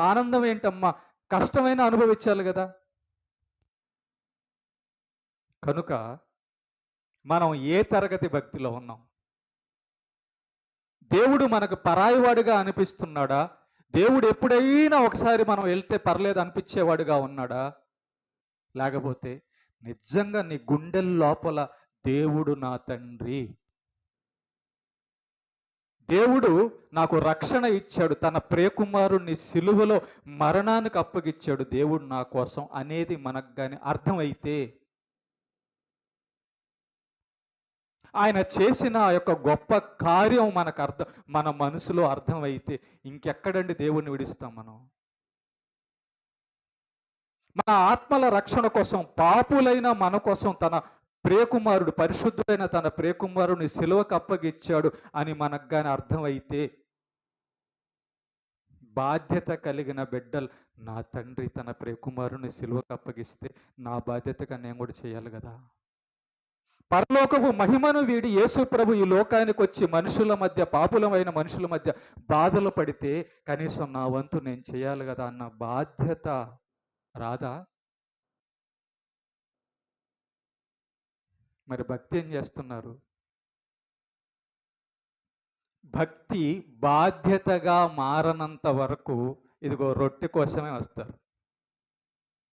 ఆనందం ఏంటమ్మా? కష్టమైనా అనుభవించాలి గదా! కనుక మనం ఏ తరగతి భక్తిలో ఉన్నాం? దేవుడు మనకు పరాయివాడిగా అనిపిస్తున్నాడా? దేవుడు ఎప్పుడైనా ఒకసారి మనం వెళ్తే పర్లేదు అనిపించేవాడుగా ఉన్నాడా? లేకపోతే నిజంగా నీ గుండెల లోపల దేవుడు నా తండ్రి. దేవుడు నాకు రక్షణ ఇచ్చాడు. తన ప్రియకుమారుణ్ణి సిలువలో మరణానికి అప్పగిచ్చాడు దేవుడు నా కోసం అనేది మనకు గాని అర్థమైతే, ఆయన చేసిన ఆ యొక్క గొప్ప కార్యం మన మనసులో అర్థమైతే ఇంకెక్కడండి దేవుణ్ణి విడుస్తాం మనం? మన ఆత్మల రక్షణ కోసం పాపులైన మన కోసం తన ప్రియకుమారుడు పరిశుద్ధుడైన తన ప్రియకుమారుని సిలువకు అప్పగిచ్చాడు అని మనకు గాని అర్థమైతే, బాధ్యత కలిగిన బిడ్డలు నా తండ్రి తన ప్రియకుమారుని సిలువకు అప్పగిస్తే నా బాధ్యతగా నేను కూడా చేయాలి కదా. పరలోకపు మహిమను వీడి యేసు ప్రభు ఈ లోకానికి వచ్చి మనుషుల మధ్య, పాపులమైన మనుషుల మధ్య బాధలు పడితే కనీసం నా వంతు నేను చేయాలి కదా అన్న బాధ్యత రాదా? మరి భక్తి ఏం చేస్తున్నారు? భక్తి బాధ్యతగా మారనంత వరకు ఇదిగో రొట్టె కోసమే వస్తారు.